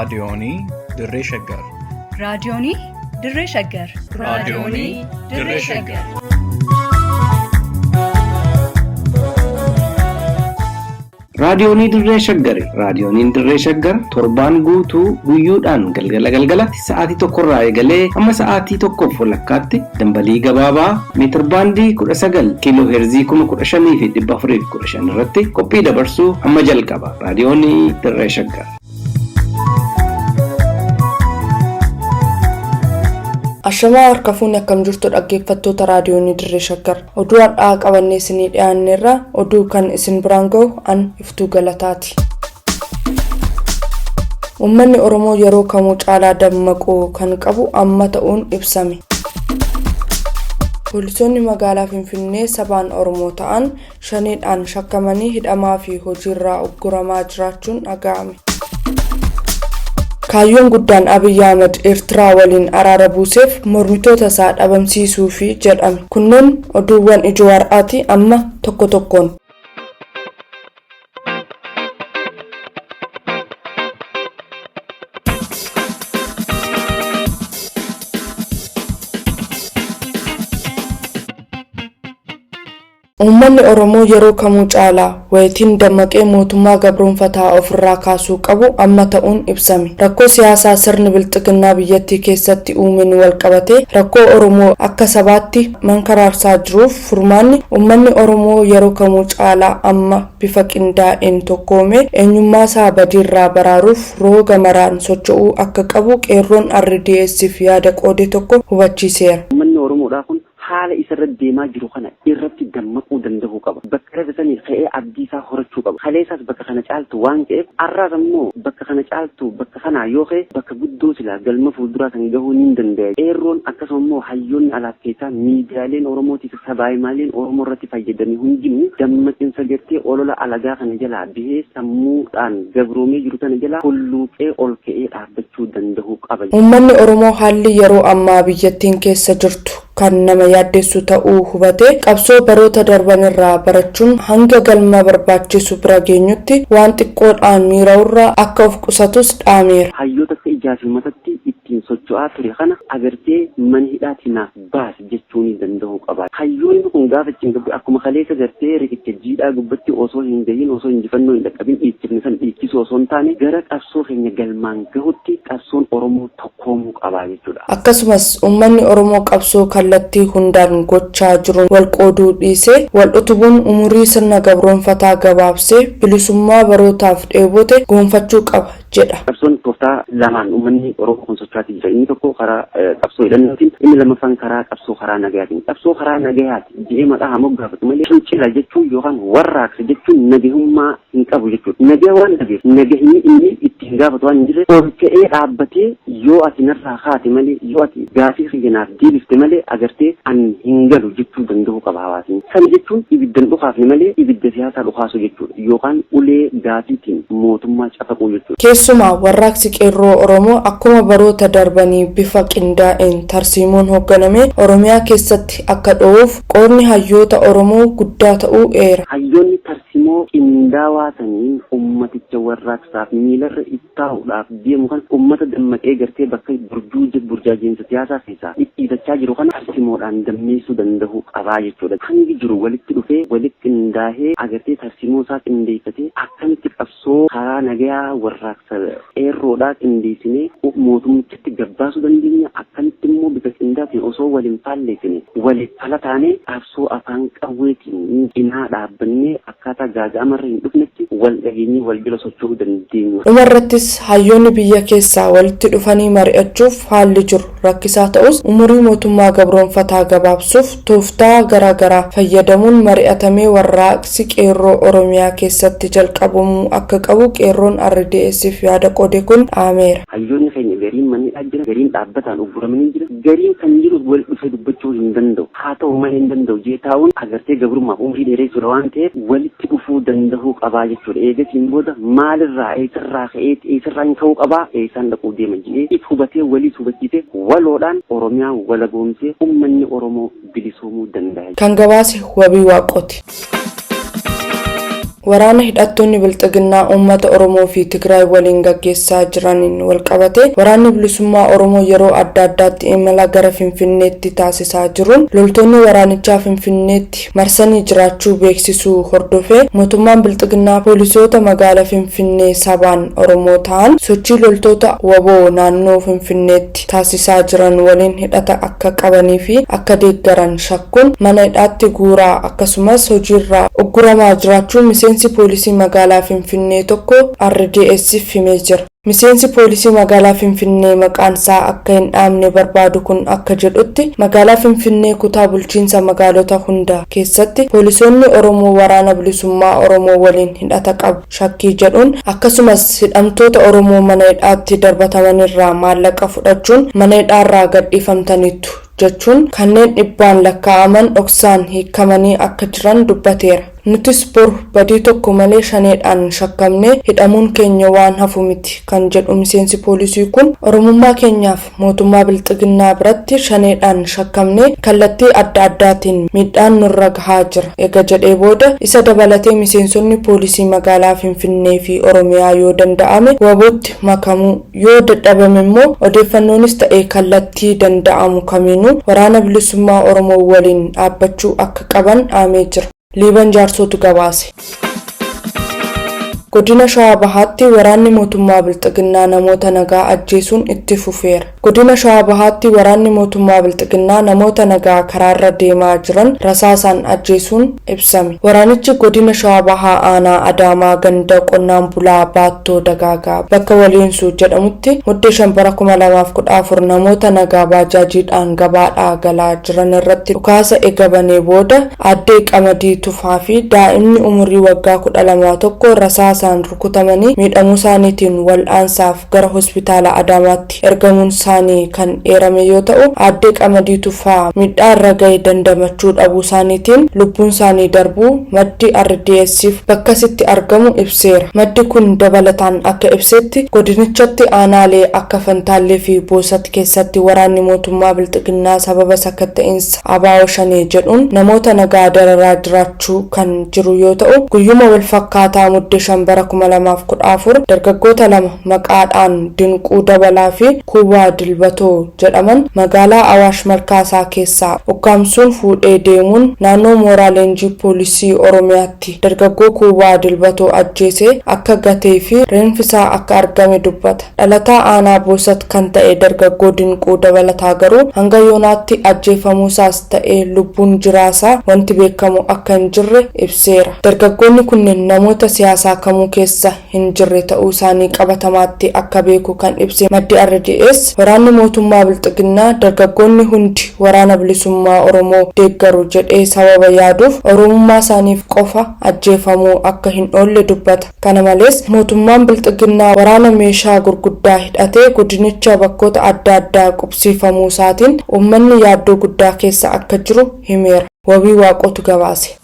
raadiyoonii Dirree Shaggar. raadiyoonii Dirree Shaggar. raadiyoonii Dirree Shaggar. raadiyoonii Dirree Shaggar. raadiyooniin Dirree Shaggar torbaan guutuu guyyoodhaan galgalatti sa'aatii tokkorraa eegalee hamma sa'aatii tokkoof walakkaatti dambalii gabaabaa meetir baandii 19 kiiloo heerzii 15,415 irratti qophii dabarsuu hamma jalqaba. raadiyoonii Dirree Shaggar. Ashamaa harka fuunni akkam jirtu dhaggeeffattoota raadiyoonii Dirree Shaggar. Oduu har'aa qabannee isinii dhiyaanneerra oduu kan isin biraan gahu an Iftuu Galataati. Uummanni Oromoo yeroo kamuu caalaa dammaquu kan qabu amma ta'uun ibsame. Poolisoonni magaalaa Finfinnee sabaan Oromoo ta'an shaneedhaan shakkamanii hidhamaa fi hojiirraa ugguramaa jiraachuun dhaga'ame. Kaayyoon guddaan Abiy Ahmed Eertiraa waliin araara buuseef mormitoota isaa dhabamsiisuu fi jedhame. Kunneen oduuwwan ijoo har'aati amma tokko tokkoon. Uummanni Oromoo yeroo kamuu caalaa wayitiin dammaqee mootummaa gabroonfataa ofirraa kaasuu qabu amma ta'uun ibsame. Rakkoo siyaasaa sirni bilxiginnaa biyyattii keessatti uumeen walqabatee rakkoo Oromoo akka sabaatti mankaraarsaa jiruuf furmaanni uummanni Oromoo yeroo kamuu caalaa amma bifa qindaa'een tokkoomee eenyummaa isaa badiirraa baraaruuf rooga maraan socho'uu akka qabu qeerroon RDS'if yaada qoode tokko hubachiiseera. haala isarra deemaa jiru kana irratti dammaquu danda'uu qaba. Bakka rafatanii ka'ee abdii isaa horachuu qaba. Kaleessaas bakka kana caaltu waan ta'eef har'aas immoo bakka kana caaltu bakka kanaa yoo ka'e bakka guddoo silaa galma fuulduraa kan gahuu ni danda'a. Qeerroon akkasuma immoo hayyoonni alaaf keessaa miidiyaaleen Oromootiif sabaayimaaleen Oromoo irratti fayyadamee hundinuu dammaqinsa gartee olola alagaa kana jalaa bahee sammuudhaan gabroomee jiru kana jalaa hulluuqee ol ka'ee dhaabbachuu danda'uu qaba. Uummanni Oromoo haalli yeroo ammaa biyyattiin keessa jirtu kan nama yaaddeessu ta'uu hubatee qabsoo baroota darban irraa barachuun hanga galma barbaachisu bira geenyutti waan xiqqoodhaan miiraa'urraa akka of qusatus dhaameera. Hayyoota akka ijaafi matatti ittiin socho'aa ture kana agartee mana hidhaatti naaf baasi jechuu ni danda'uu qaba. Hayyoonni kun gaafa ittiin gabbi akkuma kaleessa gartee riqicha jiidhaa gubbatti osoo hin gahin osoo injifannoo hin dhaqqabin dhiichifne san dhiichisu osoo hin taane gara qabsoo keenya galmaan gahutti qabsoon Oromoo tokkoomuu qaba jechuudha. Akkasumas uummanni Oromoo qabsoo kallattii hundaan gochaa jiruun wal qooduu dhiisee wal utubuun umurii sirna gabroonfataa gabaabsee bilisummaa barootaaf dheebote goonfachuu qaba jedha. Qabsoon tooftaa lamaan uummanni Oromoo kun socho'aatii jira. Inni tokko karaa qabsoo hidhannootiin, inni lammaffaan karaa qabsoo karaa nagayaatiin. Qabsoo karaa nagayaati jedhee maqaa haa moggaafatu malee fincila jechuun yookaan warraaqsa jechuun nagahummaa hin qabu jechuudha. Nagaa waan dhabeef nagahni inni ittiin gaafatu waan hin jirre ol ka'ee dhaabbatee yoo ati narraa kaate malee yoo ati gaafii xiyyenaaf deebifte malee agartee an hin galu jechuu danda'uu qaba hawaasni. Kana jechuun ibiddan dhukaafne malee ibidda siyaasaa dhukaasu jechuudha. Yookaan ulee gaafiitiin mootummaa cafaquu jechuudha. Keessumaa warraaqsi qeerroo Oromoo akkuma baroota darbanii bifa qindaa'een tarsiimoon hoogganamee Oromiyaa keessatti akka dho'uuf qoodni hayyoota Oromoo guddaa ta'uu eera. Hayyoonni tarsiimoo qindaawaa saniin ummaticha warraaqsaaf miilarra ittaa'uudhaaf deemu kan ummata dammaqee gartee bakka burjaajiinsa siyaasaa keessaa dhiitachaa jiru kana tarsiimoodhaan dammeessuu danda'uu qabaa jechuudha. Hangi jiru walitti dhufee walitti qindaahee agartee tarsiimoo isaa qindeeffatee akkamitti qabsoo karaa nagayaa warraaqsa qeerroodhaa qindeessinee mootummichatti gabbaasuu dandeenya, akkamitti immoo bifa qindaa'een osoo waliin faalleessine waliif fala taanee qabsoo afaan qawweetiin cinaa dhaabbannee akkaataa gaaga'amarra hin dhufnetti wal dhageenyee wal jala socho'uu dandeenya. Dhumarrattis hayyoonni biyya keessaa walitti dhufanii mari'achuuf haalli jiru rakkisaa ta'us umurii mootummaa gabroonfataa gabaabsuuf tooftaa garaagaraa fayyadamuun mari'atamee warraaqsi qeerroo Oromiyaa keessatti jalqabamuu akka qabu qeerroon RDS'if yaada qoode kun dhaameera. Hayyoonni keenya gariin mannidhaa jira, gariin dhaabbataan ugguramanii jira, gariin kan jiru wal dhufee dubbachuu hin danda'u. Haa ta'u malee hin danda'u jee taa'uun agartee gabrummaaf umurii dheeressuudha waan ta'eef walitti dhufuu danda'uu qabaa jechuudha. Eegasiin booda maalirraa eessarraa ka'ee eessarraa hin ka'uu qabaa eessaan dhaquu deema jedhee if hubatee waliis hubachiisee waloodhaan Oromiyaa walagoomsee uummanni Oromoo bilisoomuu danda'a. Kan gabaase Wabii Waaqooti. waraana hidhattoonni bilxiginnaa uummata Oromoo fi Tigraay waliin gaggeessaa jiraniin walqabate waraanni bilisummaa Oromoo yeroo adda addaatti imala gara Finfinneetti taasisaa jiruun loltoonni waraanichaa Finfinneetti marsanii jiraachuu beeksisuu hordofee mootummaan bilxiginnaa poolisoota magaalaa Finfinnee sabaan Oromoo ta'an sochii loltoota waboo naannoo Finfinneetti taasisaa jiran waliin hidhata akka qabanii fi akka deeggaran shakkuun mana hidhaatti guuraa akkasumas hojiirraa ugguramaa jiraachuu miseensi poolisii magaalaa Finfinnee tokko RDS'if himee jira. Miseensi poolisii magaalaa Finfinnee maqaan isaa akka hin dhaamne barbaadu kun akka jedhutti magaalaa Finfinnee kutaa bulchiinsa magaalota hunda keessatti poolisoonni Oromoo waraana bilisummaa Oromoo waliin hidhata qabu shakkii jedhuun akkasumas hidhamtoota Oromoo mana hidhaatti darbatamanirraa maallaqa fudhachuun mana hidhaarraa gadhiifamtaniitu jechuun kanneen dhibbaan lakkaa'aman dhoksaan hiikamanii akka jiran dubbateera. Nutis boru badii tokko malee shaneedhaan shakkamne hidhamuun keenya waan hafu miti kan jedhu miseensi poolisii kun Oromummaa keenyaaf mootummaa bilxiginnaa biratti shaneedhaan shakkamne kallattii adda addaatiin miidhaan nurra gahaa jira eega jedhee booda isa dabalatee miseensonni poolisii magaalaa Finfinnee fi Oromiyaa yoo danda'ame wabootti makamuu yoo dadhabame immoo odeeffannoonis ta'ee kallattii danda'amu kamiinuu waraana bilisummaa Oromoo waliin dhaabbachuu akka qaban dhaamee jira. Liiban Jaarsotu gabaase. Godina Shawaa Bahaatti waraanni mootummaa bilxiginnaa namoota nagaa ajjeesuun itti fufeera. Godina Shawaa Bahaatti waraanni mootummaa bilxiginnaa namoota nagaa karaarra deemaa jiran rasaasaan ajjeesuun ibsame. Waraanichi godina Shawaa Bahaa aanaa Adaamaa ganda qonnaan bulaa Baattoo Dagaagaa bakka Waliinsuu jedhamutti muddee 2014 namoota nagaa baajaajiidhaan gabaadhaa galaa jiran irratti dhukaasa eegabanee booda aaddee Qamadii Tufaa fi daa'imni umurii waggaa 12 tokko rasaasaan rukutamanii miidhamuu isaaniitiin wal'aansaaf gara hospitaala Adaamaatti ergamuun isaanii kan eerame yoo ta'u aaddee Qamadii Tufaa miidhaa irra ga'e dandamachuu dhabuu isaaniitiin lubbuun isaanii darbuu maddi RDS'if bakkasitti argamu ibseera. Maddi kun dabalataan akka ibsetti godinichatti aanaalee akka Fantaallee fi Boosat keessatti waraanni mootummaa bilxiginnaa sababa sakatta'insa Abaawoo Shanee jedhuun namoota nagaa dararaa jiraachuu kan jiru yoo ta'u guyyuma wal fakkaataa muddee 2014 dargaggoota lama maqaadhaan Dinquu Dabalaa fi Kuubaa Dilbatoo jedhaman magaalaa Awaash Malkaasaa keessaa ukkaamsuun fuudhee deemuun naannoo mooraa leenjii poolisii Oromiyaatti dargaggoo Kuubaa Dilbatoo ajjeesee akka gatee fi reenfisaa akka argame dubbata. Dhalataa aanaa Boosat kan ta'e dargaggoo Dinquu Dabalataa garuu hanga yoonaatti ajjeefamuusaas ta'e lubbuun jiraasaa wanti beekamu akka hin jirre ibseera. Dargaggoonni kunneen namoota siyaasaa kamuu keessa hin jirre ta'uu isaanii qabatamaatti akka beeku kan ibse maddi RDS waraanni mootummaa bilxiginnaa dargaggoonni hundi waraana bilisummaa Oromoo deeggaru jedhee sababa yaaduuf Oromummaa isaaniif qofa ajjeefamuu akka hin oolle dubbata. Kana malees mootummaan bilxiginnaa waraana meeshaa gurguddaa hidhatee godinicha bakkoota adda addaa qubsiifamuu isaatiin uummanni yaaddoo guddaa keessa akka jiru himeera. Wabii Waaqotu gabaase.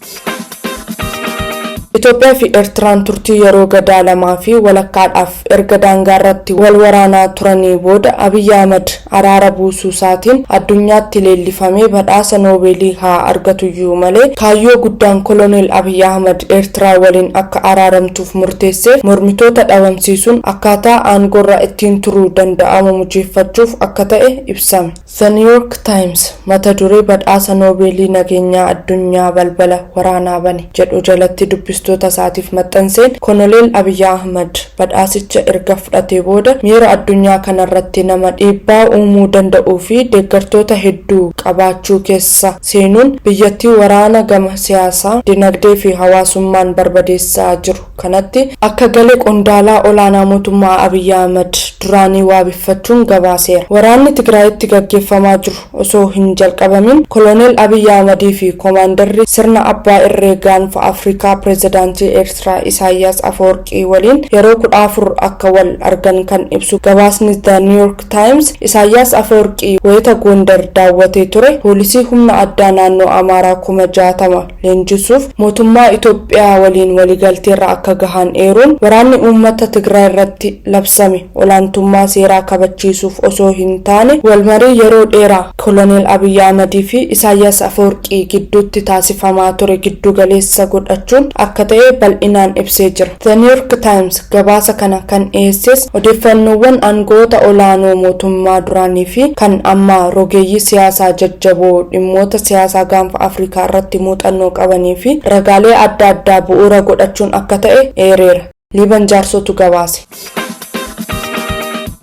Itoophiyaa fi Eertiraan turtii yeroo gadaa lamaa fi walakkaadhaaf erga daangaarratti wal waraanaa turanii booda Abiyyi Ahmad araara buusuu isaatiin addunyaatti leellifamee badhaasa Noobeelii haa argatuyyuu malee kaayyoo guddaan koloneel Abiyyi Ahmad Eertiraa waliin akka araaramtuuf murteesseef mormitoota dhabamsiisuun akkaataa aangorra ittiin turuu danda'amu mujeeffachuuf akka ta'e ibsame. The New York Times mata duree badhaasa Noobeelii nageenyaa addunyaa balbala waraanaa bane jedhu jalatti dubbistoota isaatiif maxxanseen koloneel Abiyyi Ahmad badhaasicha erga fudhatee booda miira addunyaa kanarratti nama dhiibbaa uumuu danda'uu fi deeggartoota hedduu qabaachuu keessa seenuun biyyattii waraana gama siyaasaa, dinagdee fi hawaasummaan barbadeessaa jiru kanatti akka galee qondaalaa olaanaa mootummaa Abiyyi Ahmad duraanii waabeffachuun gabaaseera. Waraanni Tigraayitti gaggeeffamaa jiru osoo hin jalqabamin koloneel Abiyyi Ahmadii fi koomaandarri sirna abbaa irree gaanfa Afrikaa pirezidaantii Eertiraa Isaayyaas Afeworqii waliin yeroo 14 akka wal argan kan ibsu gabaasni The New York Times Isaayyaas Afeworqii wayita Gondar daawwatee ture poolisii humna addaa naannoo Amaaraa 60,000 leenjisuuf mootummaa Itoophiyaa waliin waliigalteerra akka gahan eeruun waraanni uummata Tigraay irratti labsame olaantummaa seeraa kabachiisuuf osoo hin taane walmarii yeroo dheeraa koloneel Abiyyi Ahmadii fi Isaayyaas Afeworqii gidduutti taasifamaa ture giddu galeessa godhachuun akka akka ta'e bal'inaan ibsee jira. The New York Times gabaasa kana kan dhiyeesses odeeffannoowwan aangoota olaanoo mootummaa duraanii fi kan ammaa rogeeyyii siyaasaa jajjaboo dhimmoota siyaasaa gaanfa Afrikaa irratti muuxannoo qabanii fi ragaalee adda addaa bu'uura godhachuun akka ta'e eereera. Liiban Jaarsotu gabaase.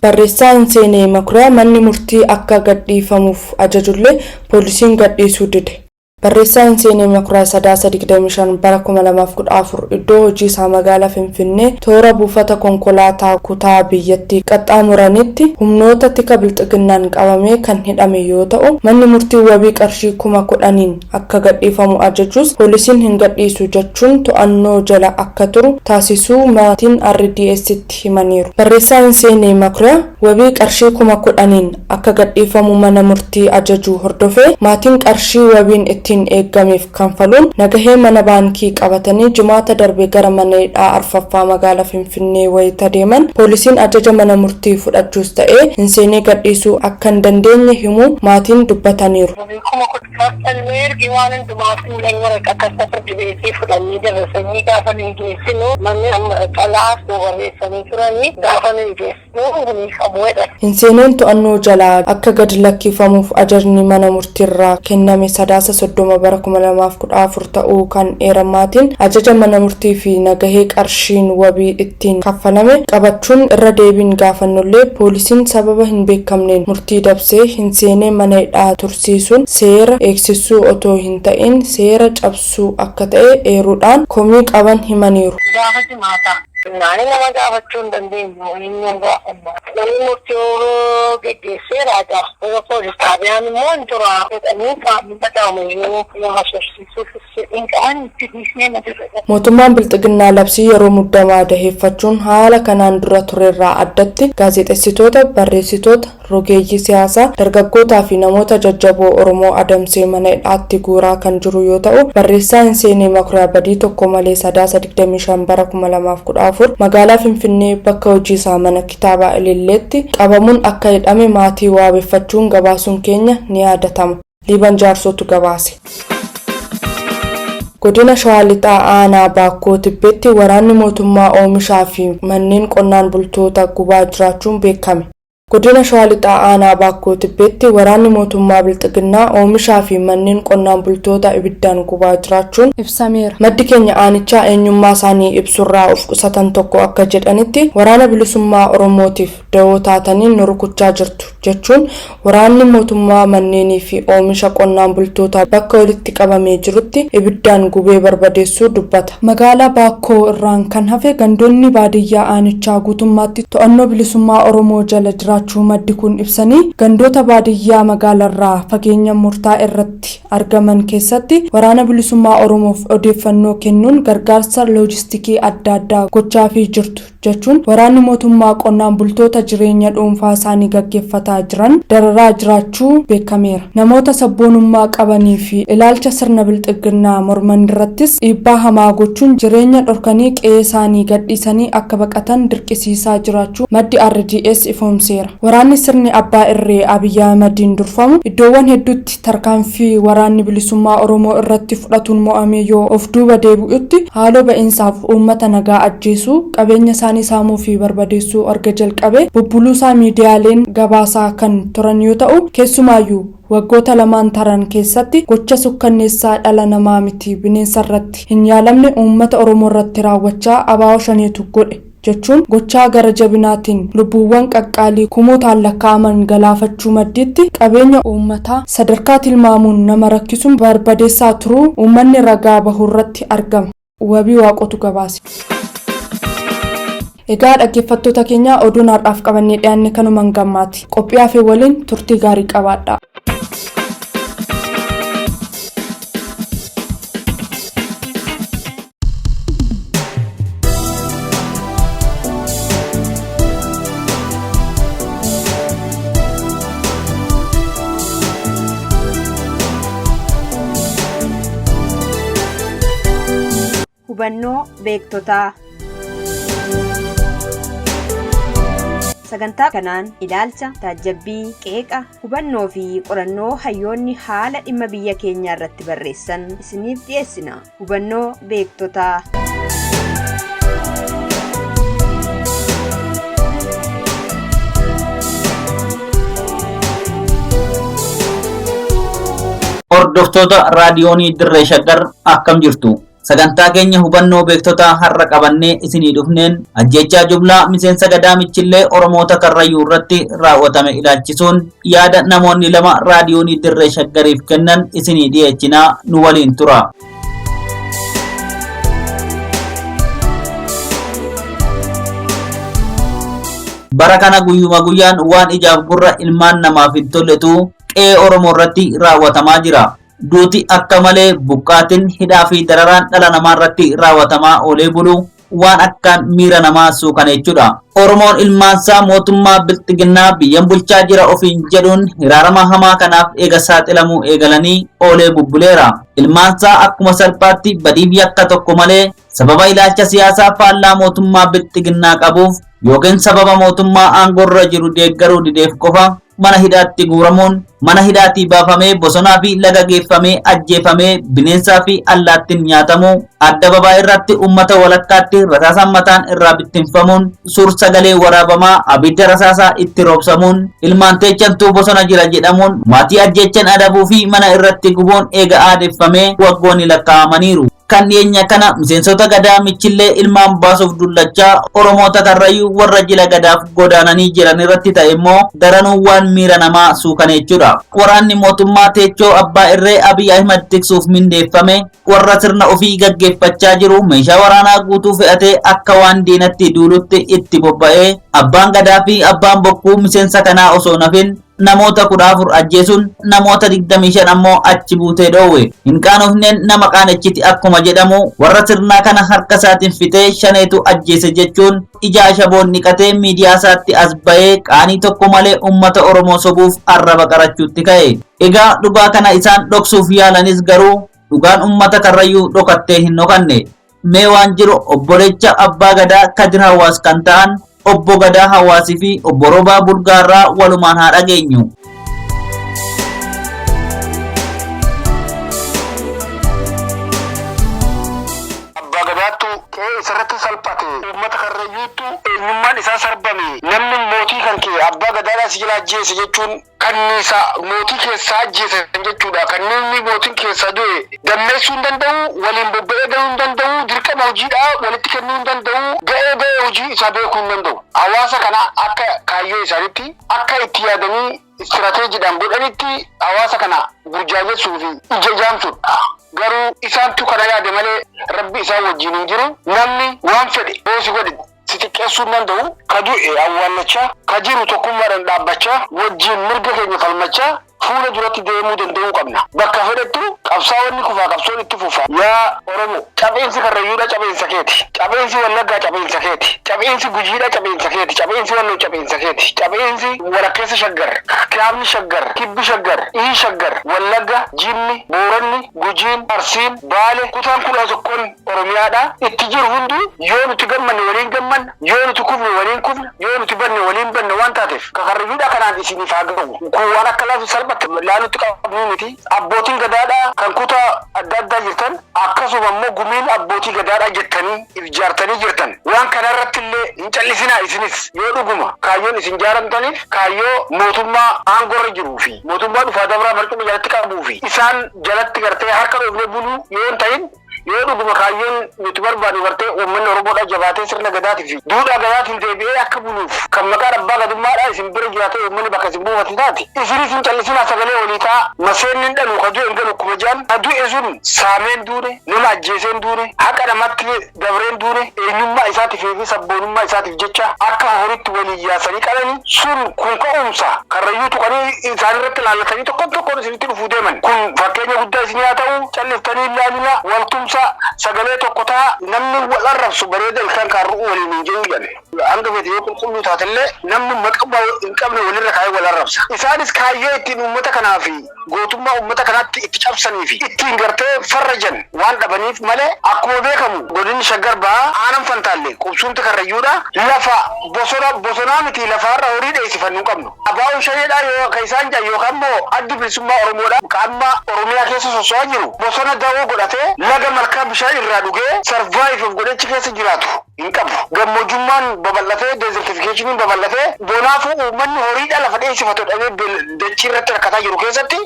Barreessaan Seenee Makuriyaa manni murtii akka gadhiifamuuf ajajullee poolisiin gadhiisuu dide. Barreessaan Seenee Makuriyaa Sadaasa 25 bara 2014 iddoo hojii isaa magaalaa Finfinnee toora buufata konkolaataa kutaa biyyattii qaxxaamuranitti humnoota tika bilxiginnaan qabamee kan hidhame yoo ta'u manni murtii wabii qarshii 10,000 akka gadhiifamu ajajuus poolisiin hin gadhiisu jechuun to'annoo jala akka turu taasisuu maatiin RDS'tti himaniiru. Barreessaan Seenee Makuriyaa wabii qarshii 10,000 akka gadhiifamu mana murtii ajajuu hordofee maatiin qarshii wabiin ittiin eeggameef kanfaluun nagahee mana baankii qabatanii jimaata darbe gara mana hidhaa arfaffaa magaalaa Finfinnee wayita deeman poolisiin ajaja mana murtii fudhachuus ta'ee hin seenee gadhiisuu akka hin dandeenye himuu maatiin dubbataniiru. Hin seeneen to'annoo jalaa akka gadi lakkifamuuf ajajni mana murtiirraa kenname Sadaasa 30 bara 2014 ta'uu kan eeramaatiin ajaja mana murtii fi nagahee qarshiin wabii ittiin kaffalame qabachuun irra deebiin gaafannollee poolisiin sababa hin beekamneen murtii dabsee hin seenee mana hidhaa tursiisuun seera eegsisuu otoo hin ta'in seera cabsuu akka ta'e eeruudhaan komii qaban himaniiru. Nani nama gaafachuu dandeenyu inni gaafanna. Namni murtii geggeessee raajaa. Poolis xaabiyaan immoo hin tura. Jedhanii qaamni badaamuyyuu nama sorsiisuuf hin qaban itti dhiisnee na dirree. Mootummaan Bilxiginnaa labsii yeroo muddamaa daheeffachuun haala kanaan dura turerraa addatti gaazexeessitoota, barreessitoota, rogeeyyii siyaasaa, dargaggootaa fi namoota jajjaboo Oromoo adamsee mana hidhaatti guuraa kan jiru yoo ta'u barreessaan Seenee Makuriyaa badii tokko malee Sadaasa 25 bara 2014 magaalaa Finfinnee bakka hojii isaa mana kitaabaa Ililleetti qabamuun akka hidhame maatii waabeffachuun gabaasuun keenya ni yaadatama. Liiban Jaarsotu gabaase. Godina Shawaa Lixaa Aanaa Baakkoo Tibbeetti waraanni mootummaa oomishaa fi manneen qonnaan bultoota gubaa jiraachuun beekame. Godina Shawaa Lixaa Aanaa Baakkoo Tibbeetti waraanni mootummaa Bilxiginnaa oomishaa fi manneen qonnaan bultoota ibiddaan gubaa jiraachuun ibsameera. Maddi keenya aanichaa eenyummaa isaanii ibsurraa of qusatan tokko akka jedhanitti waraana bilisummaa Oromootiif da'oo taatanii nu rukuchaa jirtu jechuun waraanni mootummaa manneenii fi oomisha qonnaan bultoota bakka walitti qabamee jirutti ibiddaan gubee barbadeessuu dubbata. Magaalaa Baakkoo irraan kan hafe gandoonni baadiyyaa aanichaa guutummaatti to'annoo bilisummaa Oromoo jala jira. Maddi kun ibsanii gandoota baadiyyaa magaalarraa fageenya murtaa irratti argaman keessatti waraana bilisummaa Oromoof odeeffannoo kennuun gargaarsa loojistikii adda addaa gochaafii jirtu jechuun waraanni mootummaa qonnaan bultoota jireenya dhuunfaa isaanii gaggeeffataa jiran dararaa jiraachuu beekameera. Namoota sabboonummaa qabanii fi ilaalcha sirna Bilxiginnaa morman irrattis dhiibbaa hamaa gochuun jireenya dhorkanii qe'ee isaanii gadhiisanii akka baqatan dirqisiisaa jiraachuu maddi RDS ifoomseera. Waraanni sirni abbaa irree Abiyyi Ahmediin durfamu iddoowwan hedduutti tarkaanfii waraanni bilisummaa Oromoo irratti fudhatuun mo'amee yoo of duuba deebi'utti haaloo ba'iinsaaf uummata nagaa ajjeesuu qabeenya isaanii saamuu fi barbadeessuu erga jalqabee bubbuluusaa miidiyaaleen gabaasaa kan turan yoo ta'u keessumaayyuu waggoota lamaan taran keessatti gocha sukkanneessaa dhala namaa miti bineensa irratti hin yaalamne uummata Oromoo irratti raawwachaa abaa'oo shaneetu godhe jechuun gochaa gara jabinaatiin lubbuuwwan qaqqaalii kumootaan lakkaa'aman galaafachuu maddiitti qabeenya uummataa sadarkaa tilmaamuun nama rakkisuun barbadeessaa turuu uummanni ragaa bahurratti argama. Wabii Waaqotu gabaase. Egaa dhaggeeffattoota keenya oduun har'aaf qabannee dhiyaanne kanumaan gammaati. Qophii hafee waliin turtii gaarii qabaadhaa. Hubannoo beektotaa. Sagantaa kanaan ilaalcha, taajabbii, qeeqa, hubannoo fi qorannoo hayyoonni haala dhimma biyya keenyaa irratti barreessan isiniif dhiyeessina. Hubannoo beektotaa. Hordoftoota raadiyoonii Dirree Shaggar akkam jirtu. Sagantaa keenya hubannoo beektota har'a qabannee isinii dhufneen ajjechaa jumlaa miseensa gadaa michillee Oromoota Karrayyuu irratti raawwatame ilaalchisuun yaada namoonni lama raadiyoonii Dirree Shaggariif kennan isinii dhiyeessinaa nu waliin tura. Bara kana guyyuma guyyaan waan ijaaf gurra ilmaan namaaf hin tolletu qe'ee Oromoo irratti raawwatamaa jira. Duuti akka malee buqqaatiin hidhaa fi dararaan dhala namaa irratti raawwatamaa oolee bulu waan akkaan miira namaa suukaneessudha. Oromoon ilmaansaa mootummaa bilxiginnaa biyyan bulchaa jira ofiin jedhuun hiraarama hamaa kanaaf eega saaxilamuu eegalanii oolee bubbuleera. Ilmaansaa akkuma salphaatti badiif yakka tokko malee sababa ilaalcha siyaasaa faallaa mootummaa bilxiginnaa qabuuf yookiin sababa mootummaa aangorra jiru deeggaruu dideef qofa mana hidhaatti guuramuun mana hidhaatii baafamee bosonaa fi laga geeffamee ajjeefamee bineensaa fi allaattiin nyaatamu adda babaa irratti ummata walakkaatti rasaasaan mataan irraa bittinfamuun suur sagalee waraabamaa abidda rasaasaa itti roobsamuun ilmaan teechantuu bosona jira jedhamuun maatii ajjechan adabuu fi mana irratti gubuun eega aadeffamee waggoonni lakkaa'amaniiru. Kan dhiyeenya kana miseensota gadaa michillee ilmaan baasuuf dullachaa Oromoota Karrayyuu warra jila gadaaf godaananii jiran irratti ta'e immoo daranuu waan miira namaa suukaneessudha. Waraanni mootummaa teechoo abbaa irree Abiy Ahimad tiksuuf mindeeffame warra sirna ofii gaggeeffachaa jiru meeshaa waraanaa guutuu fe'atee akka waan diinatti duulutti itti bobba'ee abbaan gadaa fi abbaan bokkuu miseensa kanaa osoo nafin namoota 14 ajjeesuun namoota 25 ammoo achi buutee dhoowwe. Hin qaanofneen nama qaanechiti akkuma jedhamu warra sirnaa kana harka isaatiin fitee shaneetu ajjeese jechuun ija shaboon niqatee miidiyaa isaatti as ba'ee qaanii tokko malee ummata Oromoo sobuuf arraba qarachuutti ka'e. Egaa dhugaa kana isaan dhoksuuf yaalanis garuu dhugaan ummata Karrayyuu dhokattee hin dhokanne. Mee waan jiru obbolecha abbaa gadaa Kadir Hawaas kan ta'an obbo Gadaa Hawaasii fi obbo Roobaa Bulgaarraa walumaan haa dhageenyu. Abbaa Gadaattu qe'ee isarratti salphate uummata Karrayyuuttu eenyummaan isaa sarbame namni mootii kan kee abbaa gadaadhaa si jala ajjeese jechuun kanniisa mootii keessaa ajjeesan jechuudha. Kanneen mootiin keessaa du'e dammeessuu hin danda'u, waliin bobba'ee galuu hin danda'u, dirqama hojiidhaa walitti kennuu hin danda'u, ga'ee hojii isaa beekuu hin danda'u. Hawaasa kana akka kaayyoo isaaniitti akka itti yaadanii istirateejiidhaan godhanitti hawaasa kana burjaajessuu fi ija jaamsuudha. Garuu isaantu kana yaade malee rabbi isaa wajjin hin jiru. Namni waan fedhe boosi godhe si xiqqeessuu hin danda'u. Ka du'e awwaallachaa, ka jiru tokkummaadhaan dhaabbachaa, wajjin mirga keenya falmachaa fuula duratti deemuu danda'uu qabna. Bakka fedhettu qabsaa'onni kufaa qabsoon itti fufa. Yaa Oromoo, cabeensi Karrayyuudha cabeensa keeti. Cabeensi Wallaggaa cabeensa keeti. Cabeensi Gujiidha cabeensa keeti. Cabeensi Walloo cabeensa keeti. Cabeensi Walakkeessa Shaggar, Kiyaamni Shaggar, Kibbi Shaggar, Ii Shaggar, Wallagga, Jimmi, Booranni, Gujiin, Arsiin, Baale, kutaan 11 Oromiyaadha. Itti jiru hundi yoo nuti gammanne waliin gammanna, yoo nuti kufne waliin kufna, yoo nuti banne waliin banna waan taateef ka Karrayyuudha kanaan isiniif haa ga'u. Kun waan akka laafu salphatti laalutti qabnu miti. Abbootiin gadaadhaa kan kutaa adda addaa jirtan akkasuma immoo gumiin abbootii gadaadhaa jettanii ijaartanii jirtan waan kanarratti illee hin callisinaa. Isinis yoo dhuguma kaayyoon isin jaaramtaniif kaayyoo mootummaa aangorra jiruu fi mootummaa dhufaa dabraa marcuma jalatti qabuu fi isaan jalatti gartee harka dhoofnee buluu yoo hin ta'in yoo dhuguma kaayyoon nuti barbaadu gartee uummanni Oromoodhaa jabaatee sirna gadaatii fi duudhaa gadaatiin deebi'ee akka buluuf kan maqaan abbaa gadummaadhaa isin bira jiraatee uummanni bakka isin buufate taati. Isinis hin callisinaa sagalee olii ta'a. Maseenni hin dhalu ka du'e hin galu akkuma jaan. Ka du'e sun saameen duune, nama ajjeeseen duune, haqa namatti dabreen duune, eenyummaa isaatiif fi sabboonummaa isaatiif jecha akka horiitti walii yaasanii qalanii sun kun ka'umsa Karrayyuu tuqanii isaanirratti laallatanii tokkoon isinitti dhufuu deeman. Kun fakkeenya guddaa isin haa ta'u calliftanii ilaalina waltumsa sagalee tokko ta'a namni wal arrabsu bareeda ilkaan kaarruu waliin hin jiru jedhe. Hanga fedhe yoo qulqulluu taatellee namni maqaa hin qabne walirra kaayee wal arrabsa. Isaanis kaayyoo ittiin uummata kanaa fi gootummaa uummata kanaatti itti cabsanii fi ittiin gartee farrajan waan dhabaniif malee akkuma beekamu godinni Shaggar ba'aa aanan fantaalle qubsuunti Karrayyuudha lafa bosonaa miti lafaarra horii dheessifannuu qabnu. Abaa'uun shaneedhaa yoo ka isaan jedhan yookaan immoo addi bilisummaa Oromoodhaa qaama Oromiyaa keessa soso'aa jiru bosona dawoo godhatee laga harka bishaan irraa dhugee survive godhachi keessa jiraatu hin qabu. Gammojummaan babal'atee desertification babal'atee bonaafu uummanni horiidha lafa dheessifatu dhabee dachii irratti rakkataa jiru keessatti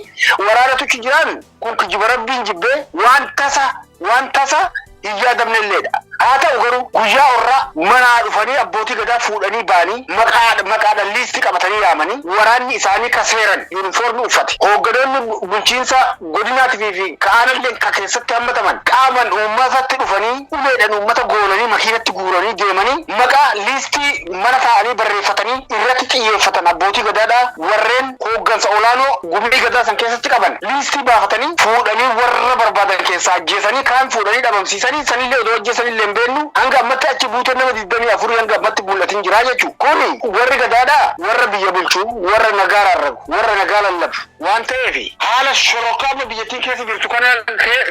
waraanatu jiraan kun kijiba rabbiin jibbee waan tasa hin yaadamne illeedha. haa ta'u garuu guyyaa orraa manaa dhufanii abbootii gadaa fuudhanii baanii maqaadhaan liistii qabatanii yaamanii waraanni isaanii kaseeran yuunifoormii uffate. Hoogganoonni bulchiinsa godinaatii fi ka'aanallee ka keessatti hammataman qaaman uummatatti dhufanii uleedhaan uummata goolanii makiinatti guuranii deemanii maqaa liistii mana taa'anii barreeffatanii irratti xiyyeeffatan abbootii gadaadhaa warreen hooggansa olaanoo gumii gadaa san keessatti qaban liistii baafatanii fuudhanii warra barbaadan keessaa ajjeesanii kaan fuudhanii dhabamsiisanii sanillee odoo ajjeesanillee bennu hanga ammatti achi buutee nama 24 hanga ammatti mul'atin jira jechuudha. Kuni warri gadaadhaa warra biyya bulchuu warra nagaa rarrabu warra nagaa lallabu waan ta'eef haala shorokkaama biyyattii keessa jirtu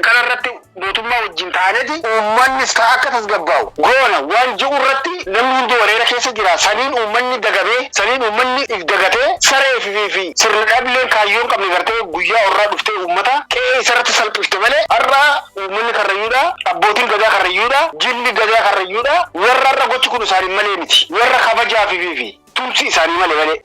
kanarratti mootummaa wajjin ta'aneeti uummannis ta'a akka tasgabbaa'u goona waan jiru irratti namni hundi wareera keessa jira. Saniin uummanni dagabee saniin uummanni dagatee saree fi sirna dhaabbileen kaayyoon qabne gartee guyyaa orraa dhuftee uummata qe'ee isarratti salphifte malee har'a uummanni karrayyuudha abbootiin gadaa karrayyuudha jilli gadaa karrayyuudha warra har'a gochi kun isaanii malee miti warra kabajaa fi tumsi isaanii malee.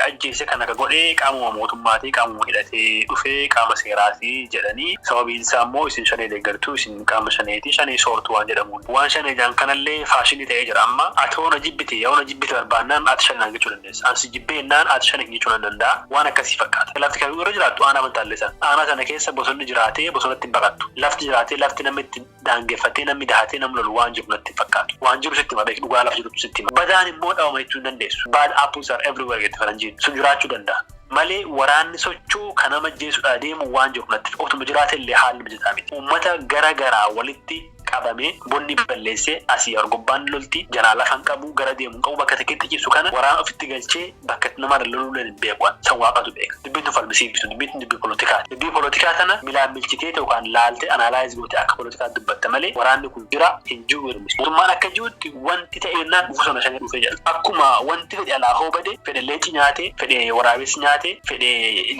ajjeese kana ka godhee qaamuma mootummaatii qaamuma hidhatee dhufee qaama seeraatii jedhanii sababiin isaa immoo isin shanee deeggartuu isin qaama shaneetii shanee soortu waan jedhamuun waan shanee jaan kanallee faashinii ta'ee jira. Amma ati hoona jibbite barbaannaan ati shanaan jechuu dandeessa. Ansi jibbeennaan ati shanee jechuu nan danda'a waan akkasii fakkaata. Lafti kan irra jiraattu aanaa mantaallesan aanaa sana keessa bosonni jiraatee bosonatti hin baqattu. Lafti jiraatee lafti namni itti daangeffatee namni dahatee namni lolu waan jiru natti fakkaatu. Waan jiru sitti mabeek dhugaa lafa jirutu sitti mabeek. Badaan immoo dhabama jechuu hin dandeessu. Bad apples are everywhere jetti faranjiin. Sun jiraachuu danda'a. Malee waraanni sochuu kana majjeessuudhaa deemu waan jiru natti otuma jiraate illee haalli mijataa miti. Uummata gara garaa walitti qabamee bonni balleessee asii argobbaan lolti jalaa lafan qabu gara deemu qabu bakka takkeetti ciibsu kana waraana ofitti galchee bakka nama loluu leen beekuan san waaqatu beeka. Dubbiin falmisiiftu dubbii poolotikaati. Dubbii poolotikaa kana milaan bilchitee yookaan laalte analaayiz goote akka poolotikaatti dubbatta malee waraanni kun jira hin jiru jedhamu. Mootummaan akka jirutti wanti ta'eennaan bosona shanii dhufee jira. Akkuma wanti fedhe alaa hoobade fedhe leenci nyaate fedhe waraabessi nyaate fedhe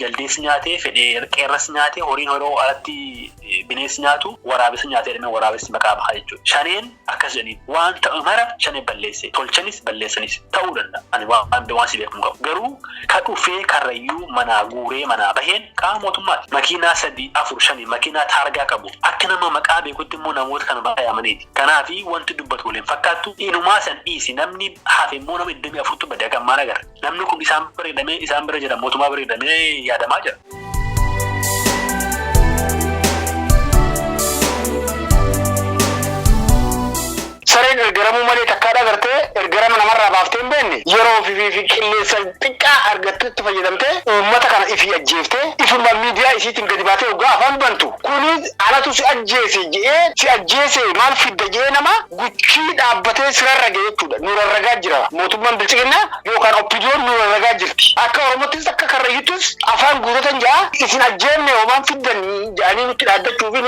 jaldeessi nyaate fedhe qeerrasi nyaate horiin horoo alatti bineensi nyaatu waraabessi nyaate jedhamee waraabessi maqaa bahaa jechuudha. Shaneen akkas jedhanii waan ta'u mara shanee balleesse tolchanis balleessanis ta'uu danda'a. Ani waan si beekamu qabu. Garuu ka dhufee karrayyuu manaa guuree manaa baheen qaama mootummaati. Makiinaa 3, 4, 5 makiinaa taargaa qabu. Akka nama maqaa beekutti immoo namoota kana baay'amaniiti. Kanaafi wanti dubbatu waliin fakkaattu inumaa san dhiisi namni hafe immoo nama 24 badee gammaan agarra. Namni kun isaan bira jira mootummaa bira jedhamee yaadamaa jira. Sareen ergaramuu malee takkaadha gartee ergarama namarraa baaftee hin beekne yeroo fi qilleensa xiqqaa argattetti fayyadamtee uummata kana ifii ajjeeftee ifuma miidiyaa isiitiin gadi baatee hoggaa afaan bantu kuni alatu si ajjeese maal fidda jedhee nama guchii dhaabbatee sirarra ga'e jechuudha. Nurarragaa jira mootummaan bilchiginaa yookaan oppiidiyoon nurarragaa jirti. Akka oromottis akka karrayyuttis afaan guutatan ja'a isin ajjeenne homaan fiddan jedhanii nutti dhaaddachuu fi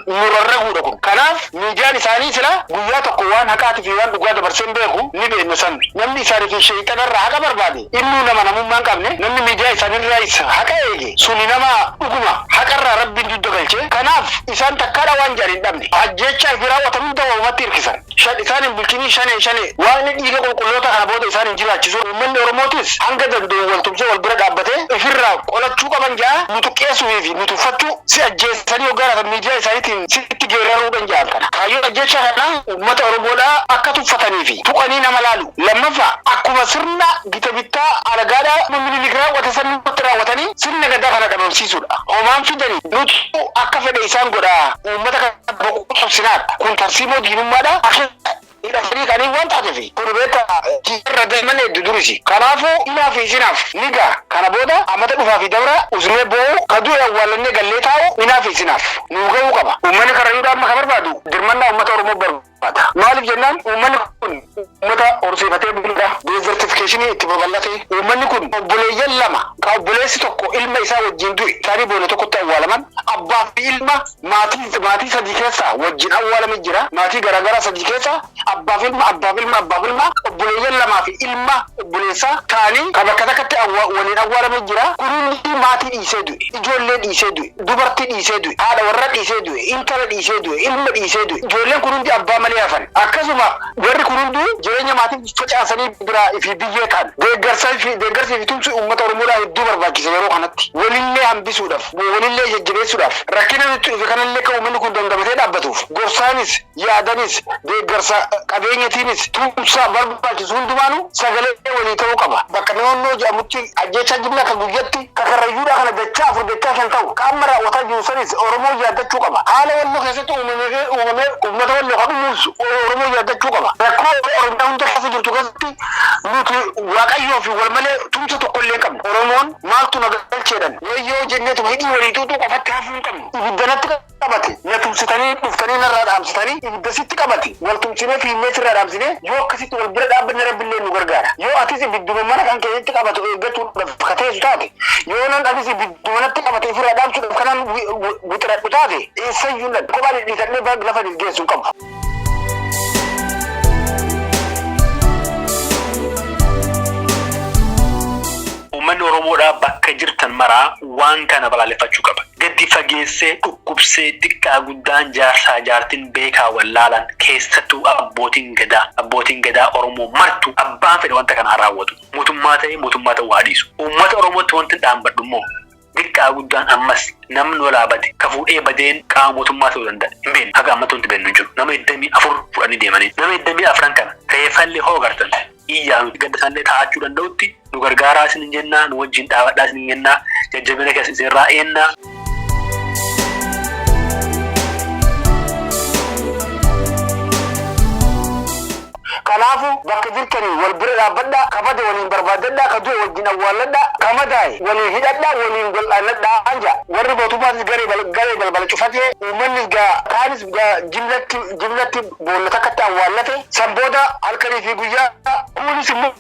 nurarraguudha kun. Kanaaf miidiyaan isaanii sila guyyaa tokko waan haqaatii fi waan dhugaa dabarseen beeku ni beekna san namni isaanii fi sheexanarraa haqa barbaade innuu nama namummaan qabne namni miidiyaa isaaniirraa isa haqa eege suni nama dhuguma haqarraa rabbiin dudda galchee kanaaf isaan takkaadha waan jedhan hin dhabne ajjechaa fi raawwatan hunda uumatti hirkisan isaan hin bulchinii shanee waan dhiiga qulqulloota kana booda isaan hin jiraachisu uummanni oromootis hanga danda'u waltumsee wal bira dhaabbatee ifirraa qolachuu qaban ja'a nutu qeessuu fi nutu uffachuu si ajjeessanii hoggaaratan miidiyaa isaaniitiin sitti geeraruudhan ja'an kana kaayyoon ajjechaa kana uummata oromoodhaa akka tuffatanii fi tuqanii nama laalu. Lammaffaa akkuma sirna gita bittaa alagaadhaa namni raawwate sanatti raawwatanii sirna gadaa kana dhabamsiisuudha. Homaan fidanii nuti akka fedhe isaan godhaa uummata kana boqoquu qabsinaadha. Kun tarsiimoo diinummaadha. Hidhatanii kanii waan taateef kun beekta irra deeman hedduu durisi. Kanaafuu ilaa fi isinaaf nigaa kana booda ammata dhufaa fi dabra usnee boo'u kaduu awwaalannee gallee taa'u ilaa fi isinaaf nuu ga'uu qaba. Uummanni karrayyuudha amma ka barbaadu dirmannaa uummata Oromoo barbaadu. barbaada. Maaliif jennaan uummanni kun uummata horsiifatee buluudha. Deezertifikashinii itti babal'ate. Uummanni kun obboleeyyan lama ka obboleessi tokko ilma isaa wajjin du'e isaanii boolla tokkotti awwaalaman abbaa fi ilma maatii sadii keessa wajjin awwaalame jira. Maatii garaagaraa sadii keessa abbaaf ilma obboleeyyan lamaa fi ilma obboleessaa ta'anii kan bakka takkatti waliin awwaalame jira. Kunuunni maatii dhiisee du'e, ijoollee dhiisee du'e, dubartii dhiisee du'e, haadha warra dhiisee du'e, intala dhiisee du'e, ilma dhiisee du'e. Ijoolleen kunuunti abbaa malee hafan. Akkasuma warri kunuunti jireenya maatii facaasanii biraa fi biyyee ta'an deeggarsaa fi tumsi uummata Oromoodhaa hedduu barbaachisa yeroo kanatti. Walillee hambisuudhaaf, walillee jajjabeessuudhaaf rakkina nutti dhufe kanallee kan uummanni kun dandamatee dhaabbatuuf gorsaanis yaadanis deeggarsa qabeenyatiinis tumsa barbaachisu hundumaanuu sagalee walii ta'uu qaba. Bakka naannoo jedhamutti ajjeechaa jimlaa kan guyyatti kakarayyuudhaa kana dachaa afur dachaa shan ta'u qaama raawwataa jiru sanis Oromoo yaaddachuu qaba. Haala walloo keessatti uumamee uummata walloo kan uumuus Oromoo yaaddachuu qaba. Rakkoo Oromiyaa hunda keessa jirtu keessatti nuti waaqayyoo fi wal malee tumsa tokko illee qabna. Oromoon maaltu na galcheedhan wayyoo jenneetuma hidhii waliituutu qofatti hafuu hin qabnu. Ibiddanatti qabate na tumsitanii dhuftanii narraa dhaamsitanii ibiddasitti qabate wal tumsinee fiinnee sirraa dhaamsinee yoo akkasitti wal bira dhaabbanne rabbillee nu gargaara. Yoo atis ibidduma mana kan keessatti qabatu eeggachuudhaaf kateessu taate yoo nan atis ibiddumanatti qabate ofirraa dhaamsuudhaaf kanaan wixiraadhu taate eessayyuu kophaa dhidhiitannee lafa geessuu qabu. Uummanni Oromoodhaa bakka jirtan maraa waan kana balaaleffachuu qaba. Gadi fageessee dhukkubsee xiqqaa guddaan jaarsaa jaartiin beekaa wallaalan keessattuu abbootiin gadaa Oromoo martu abbaan fedhe wanta kanaa raawwatu. Mootummaa ta'uu haadhiisu. Uummata Oromootti wanti dhaambadhu immoo xiqqaa guddaan ammas namni walaabate ka fuudhee badeen qaama mootummaa ta'uu danda'a. Hin beekne haga ammatti wanti beeknu hin jiru. Nama 24 fudhanii deemanii. Nama 24 kana reeffallee hoo gartan. Iyyaa nuti gadda isaanillee taa'achuu danda'utti nu gargaaraa isin jennaa nu wajjin dhaabadhaa isin jennaa jajjabina keessa isin irraa eennaa. Kanaafu bakka jirtanii wal bira dhaabbadhaa kabada waliin barbaadadhaa ka du'e wajjin awwaalladhaa kamadaa'e waliin hidhadhaa waliin gol'aannadhaa anja warri mootummaatis garee balbala cufatee uummannis kaanis jimlatti boolla takkatti awwaallate sanbooda halkanii fi guyyaa kunis immoo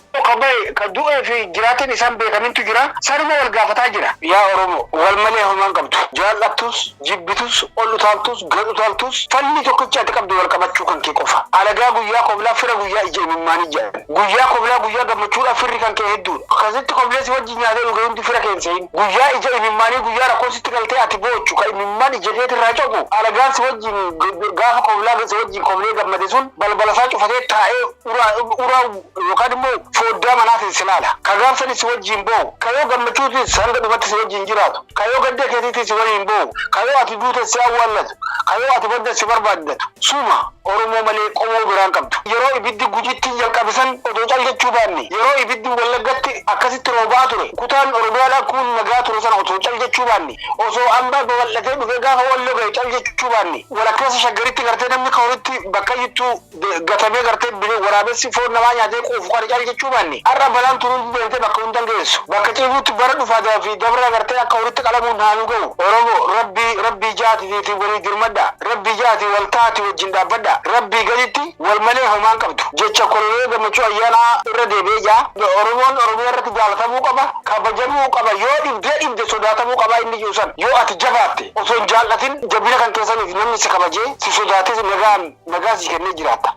ka du'ee fi jiraatiin isaan beekamintu jira sanuma wal gaafataa jira. Yaa Oromoo wal malee homaan qabdu jaallattus jibbitus ol utaaltus gad utaaltus falli tokkicha ati qabdu wal qabachuu kan kee qofa. Alagaa guyyaa koblaa fira guyyaa ija imimmaan ija guyyaa koblaa guyyaa gammachuudha firri kan kee hedduudha. Akkasitti kobleessi wajjin nyaatee dhugaa hundi fira keensein guyyaa ija imimmaanii guyyaa rakkoositti galtee ati boochu ka imimmaan ija keetti irraa coqu alagaan si wajjin gaafa koblaa si wajjin koblee gammade sun balbalasaa cufatee taa'ee uraa yookaan immoo foddaa manaatiin si laala. Ka gaafsan si wajjin boo'u ka yoo gammachuutis hanga dhumatti si wajjin jiraatu ka yoo gaddee keetiitis si waliin boo'u ka yoo ati duute si awwaallatu ka yoo ati badda si barbaaddatu suma Oromoo malee qomoo biraan qabdu. Yeroo ibiddi gujitti jalqabisan odoo caljechuu baanne yeroo ibiddi wallaggatti akkasitti roobaa ture kutaan Oromiyaadhaa kun nagaa ture sana otoo caljechuu baanne osoo ambaa babal'atee dhufee gaafa walloo ga'e caljechuu baanne walakkeessa shaggaritti gartee namni kawaritti bakka jittuu gatamee gartee waraabessi foon namaa nyaatee quufu kan caljechuu baanne har'a balaan turuun deemtee bakka hundan geessu bakka ciifuutti bara dhufaataa fi dabra gartee akka walitti qalamuun naanuu ga'u Oromoo rabbii jaatiitii walii dirmadha rabbii jaatii wal taati wajjin dhaabbadha. Rabbii gaditti wal malee homaan qabdu jecha kolonee gammachuu ayyaanaa irra deebi'ee jaa Oromoon Oromiyaa irratti jaalatamuu qaba kabajamuu qaba yoo dhibde sodaatamuu qaba inni jirusan yoo ati jabaatte osoo hin jaallatin jabina kan keessaniif namni si kabajee si sodaatee nagaa si kennee jiraata.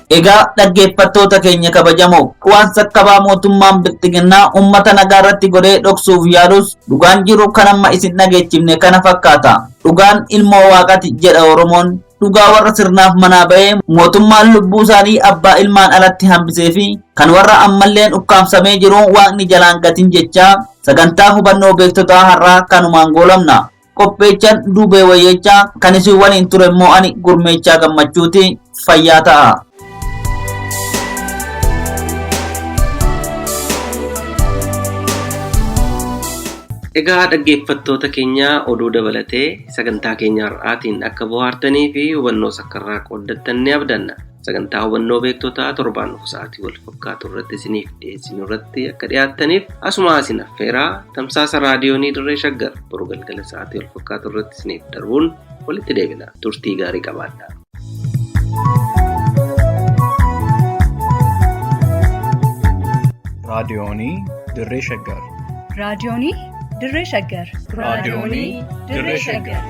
Egaa dhaggeeffattoota keenya kabajamoo waan sakkabaa mootummaan bilxiginnaa uummata nagaa irratti godhee dhoksuuf yaadus dhugaan jiru kan amma isin dhageechifne kana fakkaata. Dhugaan ilmoo waaqati jedha Oromoon. Dhugaa warra sirnaaf manaa ba'ee mootummaan lubbuu isaanii abbaa ilmaan alatti hambisee fi kan warra ammalleen ukkaamsamee jiru waaqni jalaan gatiin jechaa sagantaa hubannoo beektotaa har'aa kanumaan goolabna. Qopheechaan duubee wayyeechaa kan isin waliin ture immoo ani gurmeechaa gammachuuti fayyaa ta'a. Egaa dhaggeeffattoota keenya oduu dabalatee sagantaa keenya har'aatiin akka bohaartanii fi hubannoo sakkarraa qooddattan ni abdanna. sagantaa hubannoo beektotaa torbaan dhufu sa'aatii wal fakkaatu irratti isiniif dhiyeessinu irratti akka dhiyaattaniif asuma isin affeeraa tamsaasa raadiyoonii dirree shaggar boru galgala sa'aatii wal fakkaatu irratti isiniif darbuun walitti deebina. Turtii gaarii qabaadhaa. raadiyoonii dirree shaggar. raadiyoonii dirree shaggar. raadiyoonii dirree shaggar.